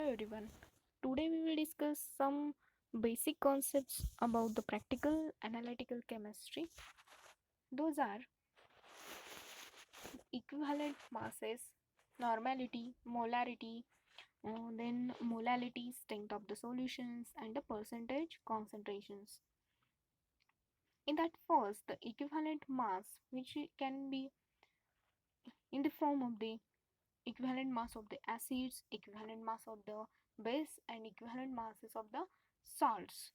everyone. Today we will discuss some basic concepts about the practical analytical chemistry. Those are equivalent masses, normality, molarity, then molality, strength of the solutions, and the percentage concentrations. In that first, the equivalent mass, which can be in the form of the equivalent mass of the acids, equivalent mass of the base, and equivalent masses of the salts.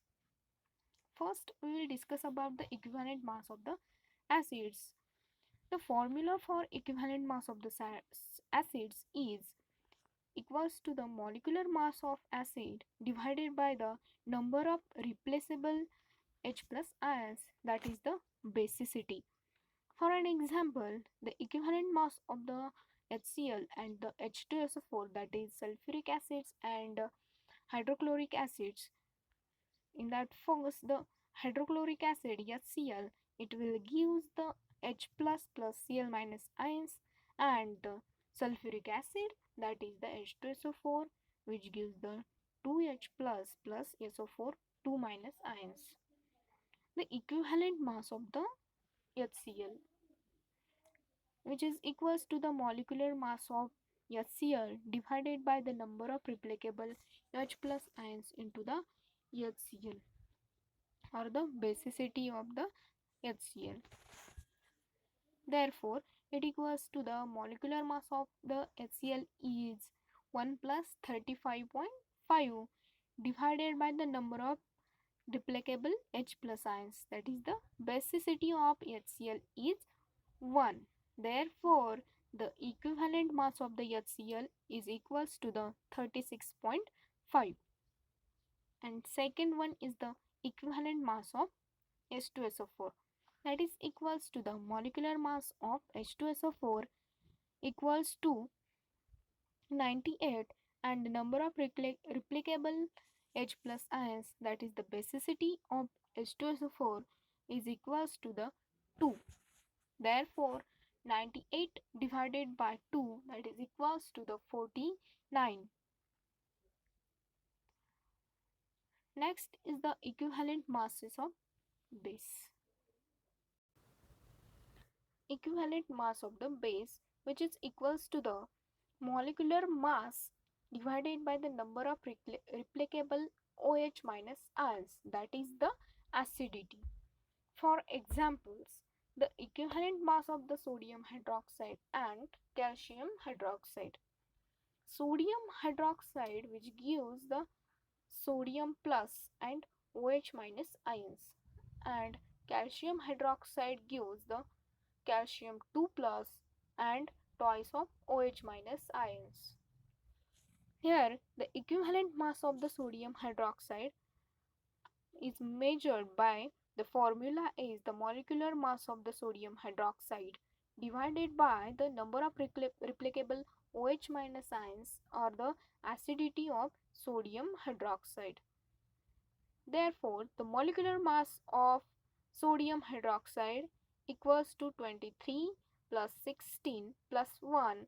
First, we will discuss about the equivalent mass of the acids. The formula for equivalent mass of the acids is equals to the molecular mass of acid divided by the number of replaceable H plus ions, that is the basicity. For an example, the equivalent mass of the HCl and the H2SO4, that is sulfuric acids and hydrochloric acids. In that first, the hydrochloric acid HCl, it will give the H plus Cl minus ions, and the sulfuric acid, that is the H2SO4, which gives the 2H plus SO4 2 minus ions. The equivalent mass of the HCl, which is equals to the molecular mass of HCl divided by the number of replicable H plus ions into the HCl, or the basicity of the HCl. Therefore, it equals to the molecular mass of the HCl is 1 plus 35.5 divided by the number of replicable H plus ions, that is the basicity of HCl is 1. Therefore, the equivalent mass of the HCl is equals to the 36.5. And second one is the equivalent mass of H2SO4, that is equals to the molecular mass of H2SO4 equals to 98, and the number of replicable H plus ions, that is the basicity of H2SO4, is equals to the 2. Therefore, 98 divided by 2, that is equals to the 49. Next is the equivalent masses of base. Equivalent mass of the base, which is equals to the molecular mass divided by the number of replicable OH minus ions, that is the acidity. For examples, the equivalent mass of the sodium hydroxide and calcium hydroxide. Sodium hydroxide, which gives the sodium plus and OH minus ions, and calcium hydroxide gives the calcium 2 plus and twice of OH minus ions. Here, the equivalent mass of the sodium hydroxide is measured by the formula is the molecular mass of the sodium hydroxide divided by the number of replicable OH minus ions, or the acidity of sodium hydroxide. Therefore, the molecular mass of sodium hydroxide equals to 23 plus 16 plus 1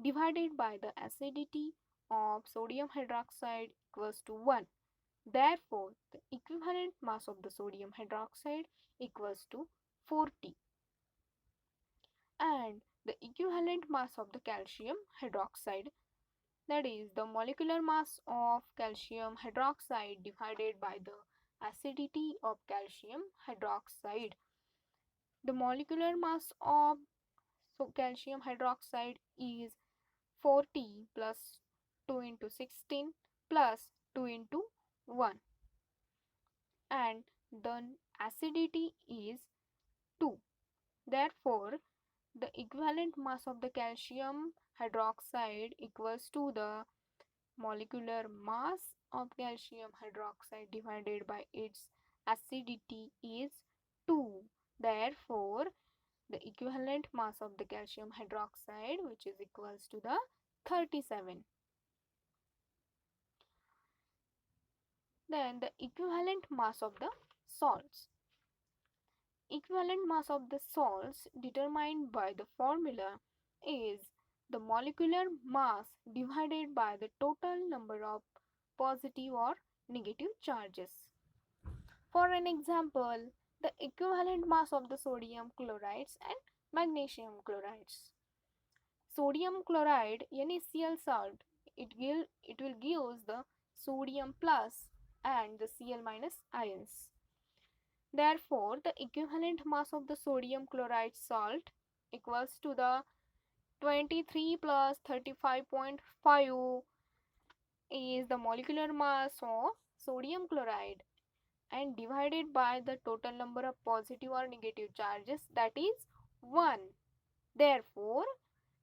divided by the acidity of sodium hydroxide equals to 1. Therefore, the equivalent mass of the sodium hydroxide equals to 40. And the equivalent mass of the calcium hydroxide, that is the molecular mass of calcium hydroxide divided by the acidity of calcium hydroxide. The molecular mass of calcium hydroxide is 40 plus 2 into 16 plus 2 into 1, and the acidity is 2. Therefore, the equivalent mass of the calcium hydroxide equals to the molecular mass of calcium hydroxide divided by its acidity is 2. Therefore, the equivalent mass of the calcium hydroxide, which is equals to the 37. Then the equivalent mass of the salts. Equivalent mass of the salts determined by the formula is the molecular mass divided by the total number of positive or negative charges. For an example, the equivalent mass of the sodium chlorides and magnesium chlorides. Sodium chloride NaCl salt, it will give the sodium plus and the Cl minus ions. Therefore, the equivalent mass of the sodium chloride salt equals to the 23 plus 35.5 is the molecular mass of sodium chloride and divided by the total number of positive or negative charges, that is 1. Therefore,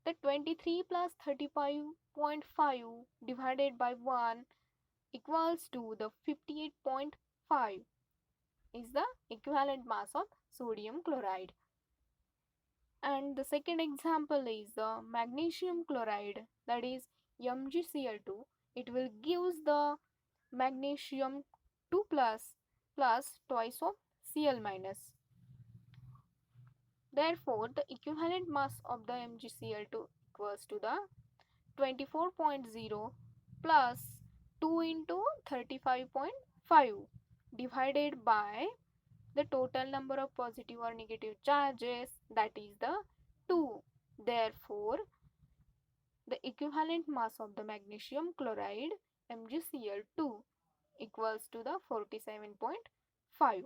the 23 plus 35.5 divided by 1 equals to the 58.5 is the equivalent mass of sodium chloride. And the second example is the magnesium chloride, that is MgCl2. It will gives the magnesium 2 plus twice of Cl minus. Therefore, the equivalent mass of the MgCl2 equals to the 24.0 plus 2 into 35.5 divided by the total number of positive or negative charges, that is the 2. Therefore, the equivalent mass of the magnesium chloride MgCl2 equals to the 47.5.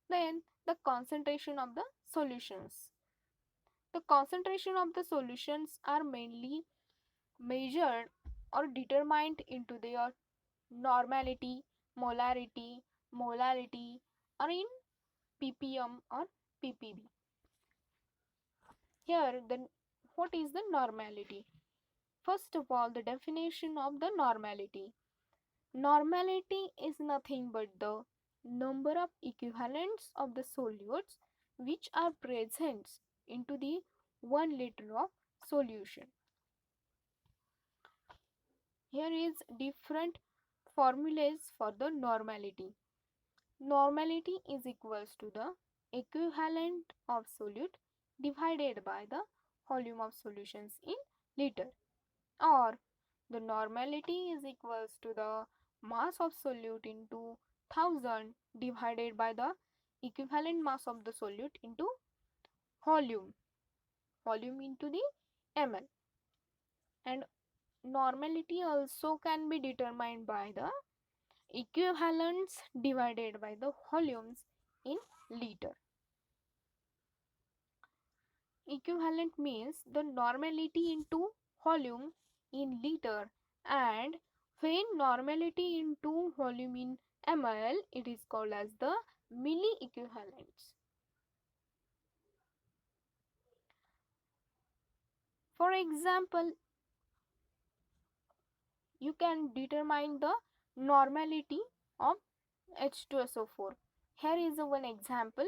Then the concentration of the solutions. The concentration of the solutions are mainly measured or determined into their normality, molarity, or in ppm or ppb. Here, then, what is the normality? First of all, the definition of the normality. Normality is nothing but the number of equivalents of the solutes which are present into the 1 liter of solution. Here is different formulas for the normality. Normality is equals to the equivalent of solute divided by the volume of solutions in liter, or the normality is equals to the mass of solute into 1000 divided by the equivalent mass of the solute into volume into the ml. And normality also can be determined by the equivalents divided by the volumes in liter. Equivalent means the normality into volume in liter, and when normality into volume in ml, it is called as the milli equivalents. For example, you can determine the normality of H2SO4. Here is one example.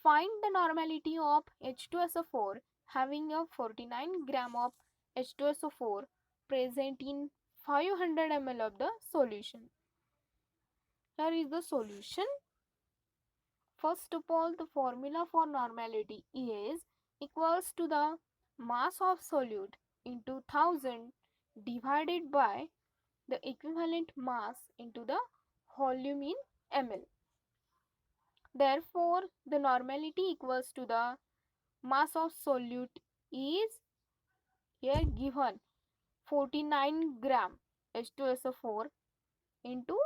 Find the normality of H2SO4 having a 49 gram of H2SO4 present in 500 ml of the solution. Here is the solution. First of all, the formula for normality is equals to the mass of solute into 1000 divided by the equivalent mass into the volume in ml. Therefore, the normality equals to the mass of solute is here given 49 gram H2SO4 into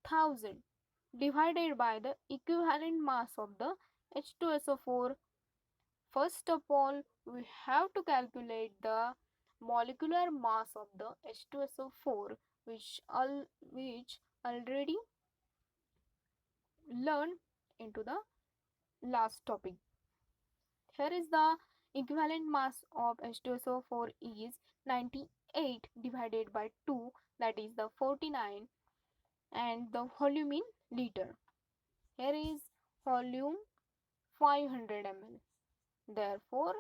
1000 divided by the equivalent mass of the H2SO4. First of all, we have to calculate the molecular mass of the H2SO4, which already learned into the last topic. Here is the equivalent mass of H2SO4 is 98 divided by 2, that is the 49, and the volume in liter. Here is volume 500 ml. Therefore,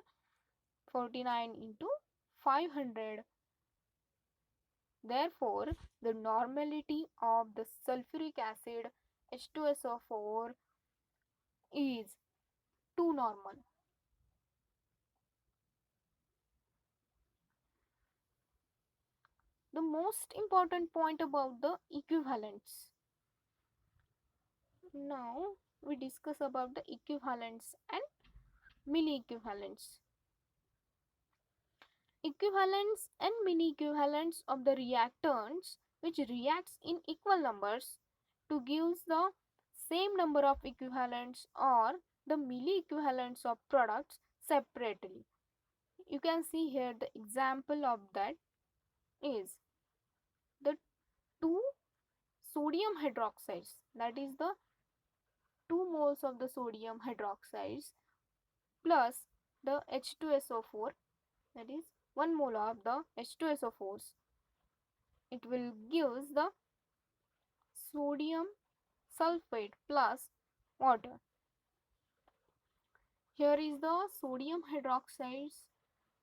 49 into 500. Therefore, the normality of the sulfuric acid H2SO4 is 2 normal. the most important point about the equivalence. Now we discuss about the equivalence and mini equivalence. Equivalence and mini equivalence of the reactants which reacts in equal numbers to gives the same number of equivalents or the milli equivalents of products separately. You can see here the example of that is the two sodium hydroxides, that is the 2 moles of the sodium hydroxides plus the H2SO4, that is 1 mole of the H2SO4s. It will gives the sodium sulfate plus water. Here is the sodium hydroxides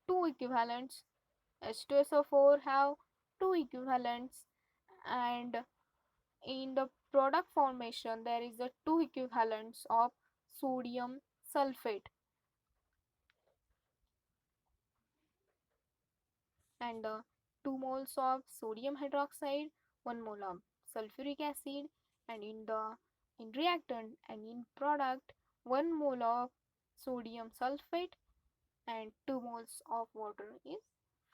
2 equivalents, H2SO4 have 2 equivalents, and in the product formation there is a 2 equivalents of sodium sulfate, and 2 moles of sodium hydroxide, 1 mole of sulfuric acid, and in reactant and in product 1 mole of sodium sulfate and 2 moles of water is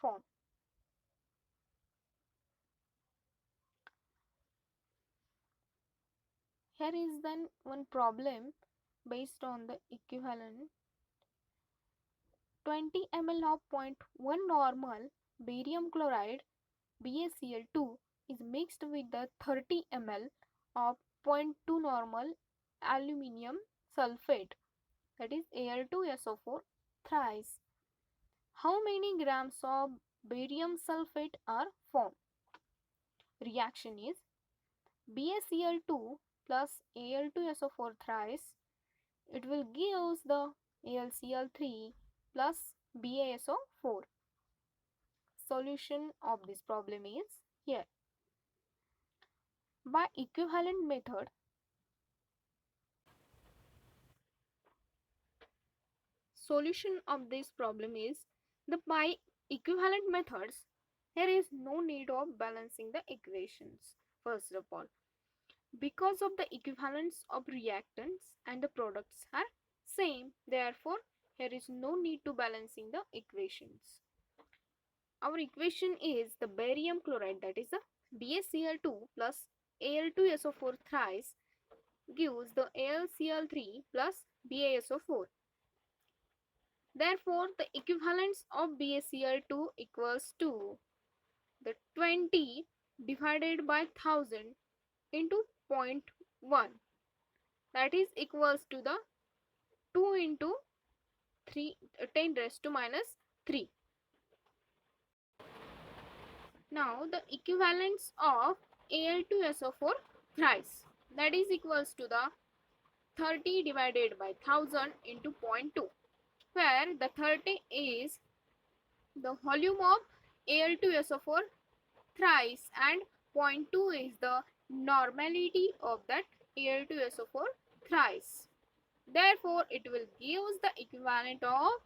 formed. Here is then one problem based on the equivalent. 20 ml of 0.1 normal barium chloride BaCl2 is mixed with the 30 ml of 0.2 normal aluminium sulfate, that is Al2SO4 thrice. How many grams of barium sulfate are formed? Reaction is BaCl2 plus Al2SO4 thrice. It will give the AlCl3 plus BaSO4. Solution of this problem is here. By equivalent method, solution of this problem is the by equivalent methods there is no need of balancing the equations. First of all, because of the equivalence of reactants and the products are same, therefore here is no need to balancing the equations. Our equation is the barium chloride, that is the BaCl2 plus Al2SO4 thrice gives the AlCl3 plus BaSO4. Therefore, the equivalence of BaCl2 equals to the 20 divided by 1000 into 0.1, that is equals to the 2 into 10 raised to minus 3. Now the equivalence of Al2SO4 thrice, that is equals to the 30 divided by 1000 into 0.2, where the 30 is the volume of Al2SO4 thrice and 0.2 is the normality of that Al2SO4 thrice. Therefore, it will give us the equivalent of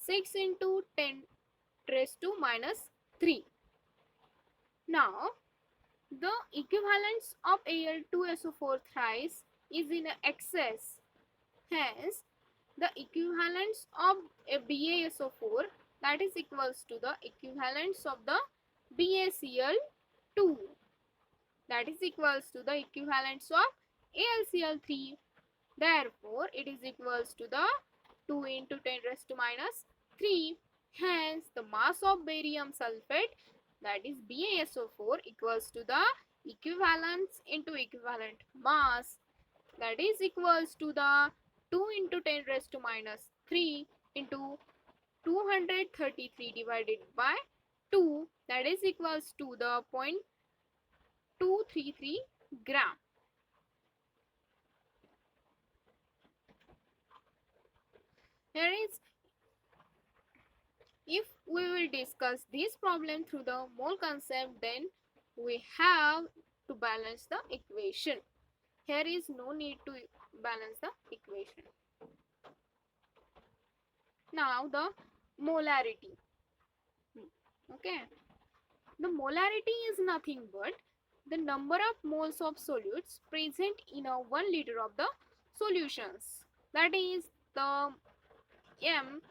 6 into 10 raised to minus 3. Now, the equivalence of Al2SO4 thrice is in excess. Hence, the equivalence of a BaSO4, that is equals to the equivalence of the BaCl2, that is equals to the equivalence of AlCl3. Therefore, it is equals to the 2 into 10 raised to minus 3. Hence, the mass of barium sulfate, that is BaSO4, equals to the equivalence into equivalent mass, that is equals to the 2 into 10 raised to minus 3 into 233 divided by 2, that is equals to the 0.233 gram. Here is, if we will discuss this problem through the mole concept, then we have to balance the equation. Here is no need to balance the equation. Now the molarity. Okay. The molarity is nothing but the number of moles of solutes present in a 1 liter of the solutions. That is, the M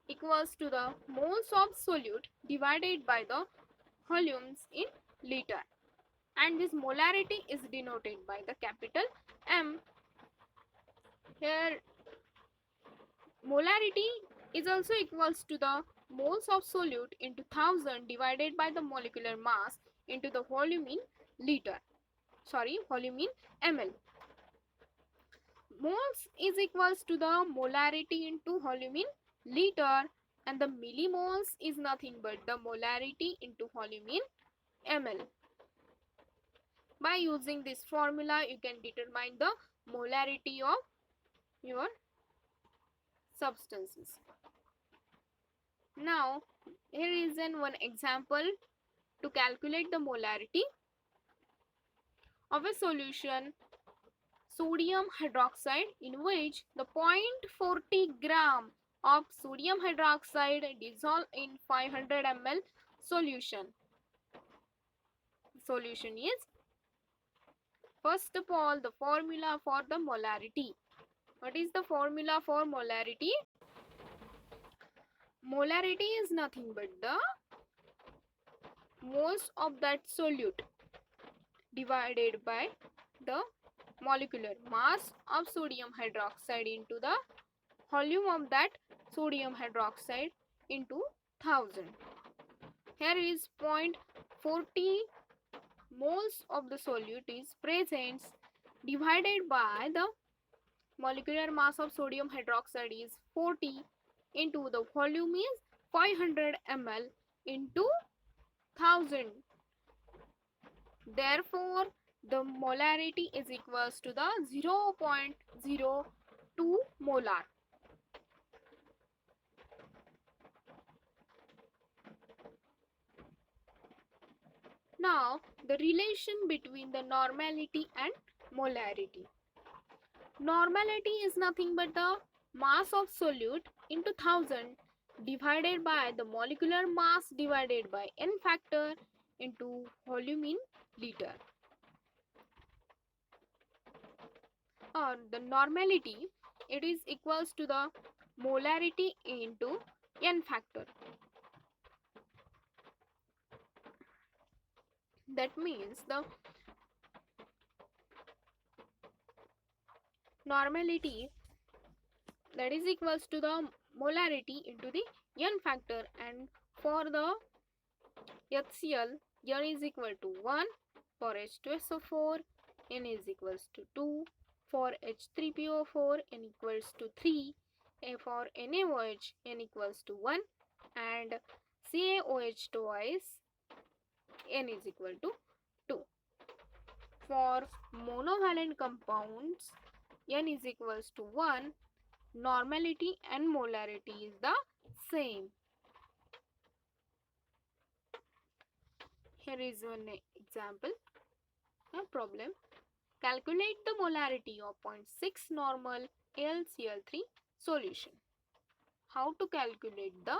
equals to the moles of solute divided by the volumes in liter, and this molarity is denoted by the capital M. Here molarity is also equals to the moles of solute into 1000 divided by the molecular mass into the volume in volume in ml. Moles is equals to the molarity into volume in liter, and the millimoles is nothing but the molarity into volume in ml. By using this formula, you can determine the molarity of your substances. Now, here is one example to calculate the molarity of a solution sodium hydroxide, in which the 0.40 gram of sodium hydroxide dissolved in 500 ml solution. Solution is, first of all, the formula for the molarity. What is the formula for molarity? Molarity is nothing but the moles of that solute divided by the molecular mass of sodium hydroxide into the volume of that sodium hydroxide into 1000. Here is 0.40 moles of the solute is present divided by the molecular mass of sodium hydroxide is 40 into the volume is 500 ml into 1000. Therefore, the molarity is equals to the 0.02 molar. Now, the relation between the normality and molarity. Normality is nothing but the mass of solute into 1000 divided by the molecular mass divided by n factor into volume in liter. Or the normality, it is equals to the molarity into n factor. That means the normality, that is equals to the molarity into the n factor, and for the HCl, n is equal to 1, for H2SO4 n is equals to 2, for H3PO4 n equals to 3, for NaOH n equals to 1, and CaOH twice n is equal to 2. For monovalent compounds, n is equals to 1, normality and molarity is the same. Here is one example, a problem. Calculate the molarity of 0.6 normal AlCl3 solution. How to calculate the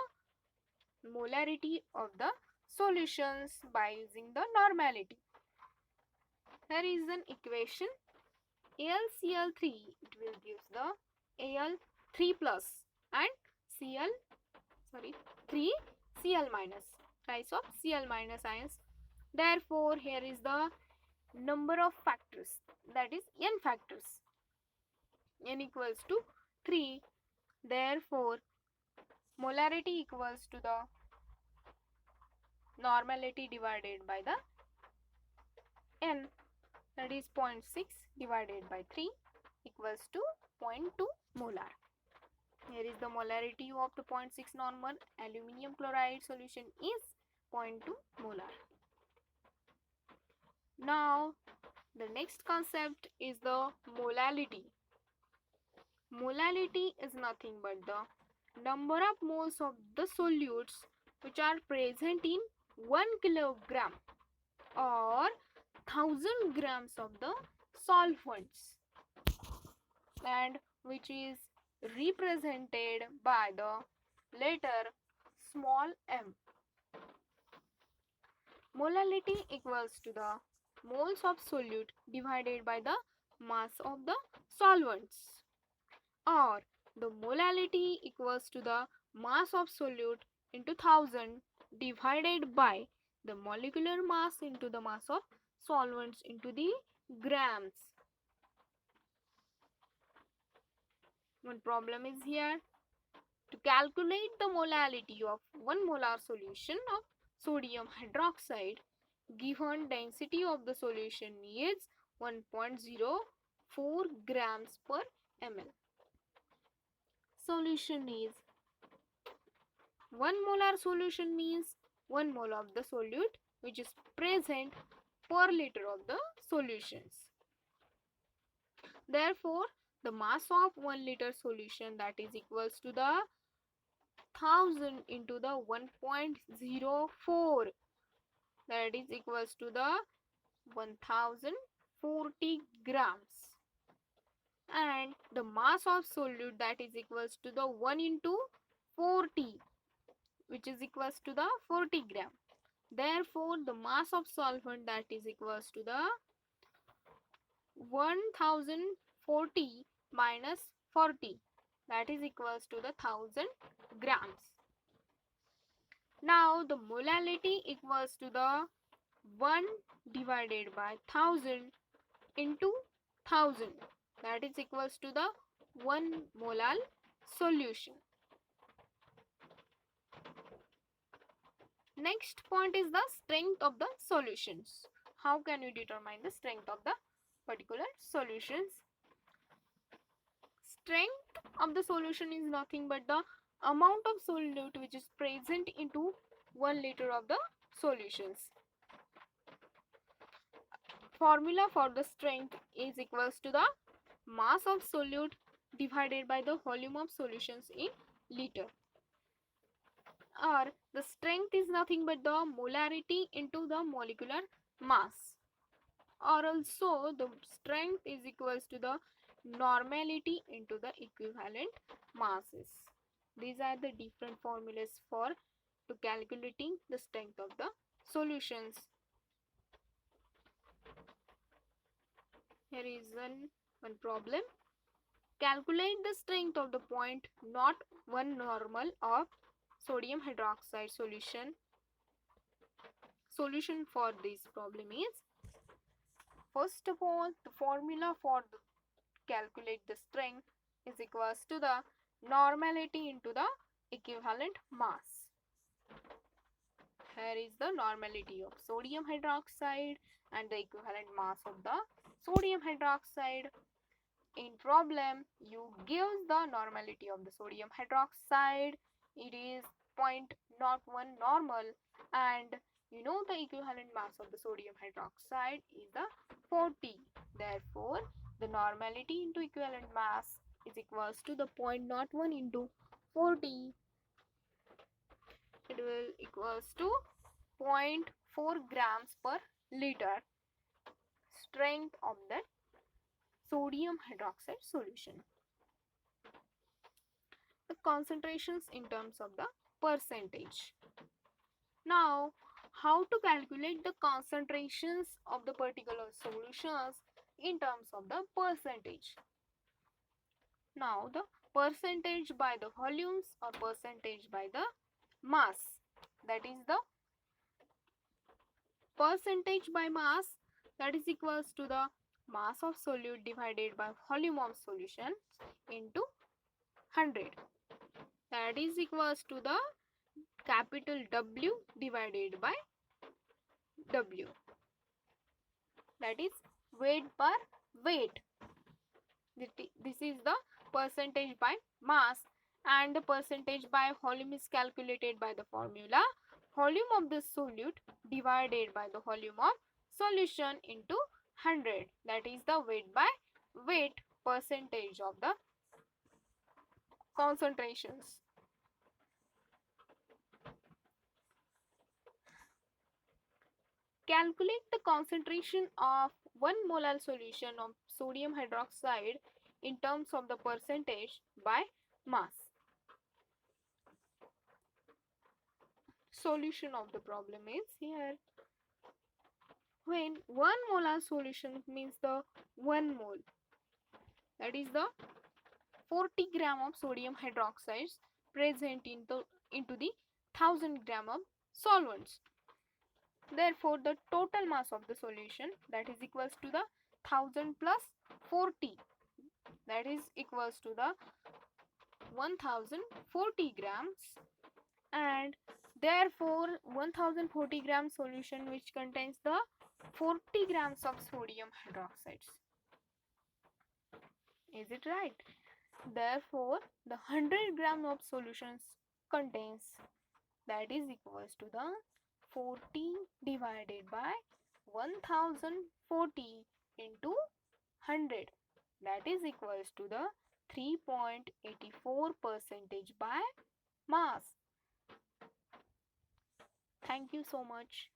molarity of the solutions by using the normality? Here is an equation. AlCl3, it will give the Al3 plus and 3 Cl minus, rise of Cl minus ions. Therefore, here is the number of factors, that is n factors. N equals to 3. Therefore, molarity equals to the normality divided by the n, that is 0.6 divided by 3 equals to 0.2 molar. Here is the molarity of the 0.6 normal aluminium chloride solution is 0.2 molar. Now, the next concept is the molality. Molality is nothing but the number of moles of the solutes which are present in 1 kilogram or 1000 grams of the solvents, and which is represented by the letter small m. Molality equals to the moles of solute divided by the mass of the solvents, or the molality equals to the mass of solute into 1000 divided by the molecular mass into the mass of solvents into the grams. One problem is here. To calculate the molality of 1 molar solution of sodium hydroxide, given density of the solution is 1.04 grams per ml. Solution is 1 molar solution means 1 mole of the solute which is present per liter of the solutions. Therefore, the mass of 1 liter solution, that is equals to the 1000 into the 1.04, that is equals to the 1040 grams, and the mass of solute, that is equals to the 1 into 40, which is equals to the 40 gram. Therefore, the mass of solvent, that is equals to the 1040 minus 40, that is equals to the 1000 grams. Now the molality equals to the 1 divided by 1000 into 1000, that is equals to the 1 molar solution. Next point is the strength of the solutions. How can you determine the strength of the particular solutions? Strength of the solution is nothing but the amount of solute which is present into 1 liter of the solutions. Formula for the strength is equals to the mass of solute divided by the volume of solutions in liter. Or the strength is nothing but the molarity into the molecular mass. Or also the strength is equals to the normality into the equivalent masses. These are the different formulas for to calculating the strength of the solutions. Here is one problem. Calculate the strength of the point not 1 normal of sodium hydroxide solution. Solution for this problem is, first of all, the formula for the calculate the strength is equals to the normality into the equivalent mass. Here is the normality of sodium hydroxide and the equivalent mass of the sodium hydroxide. In problem, you give the normality of the sodium hydroxide. It is 0.01 normal, and you know the equivalent mass of the sodium hydroxide is the 40. Therefore, the normality into equivalent mass is equals to the 0.01 into 40. It will equals to 0.4 grams per liter strength of the sodium hydroxide solution. The concentrations in terms of the percentage. Now, how to calculate the concentrations of the particular solutions in terms of the percentage? Now, the percentage by the volumes or percentage by the mass, that is the percentage by mass, that is equals to the mass of solute divided by volume of solution into 100, that is equals to the capital W divided by W, that is weight per weight. This is the percentage by mass, and the percentage by volume is calculated by the formula volume of the solute divided by the volume of solution into 100, that is the weight by weight percentage of the concentrations. Calculate the concentration of 1 molar solution of sodium hydroxide in terms of the percentage by mass. Solution of the problem is here. when 1 molar solution means the 1 mole, that is the 40 gram of sodium hydroxides present into the 1000 gram of solvents. Therefore, the total mass of the solution, that is equals to the 1000 plus 40, that is equals to the 1040 grams, and therefore 1040 gram solution which contains the 40 grams of sodium hydroxides. Is it right? Therefore, the 100 gram of solutions contains, that is equals to the 40 divided by 1040 into 100, that is equals to the 3.84 percentage by mass. Thank you so much.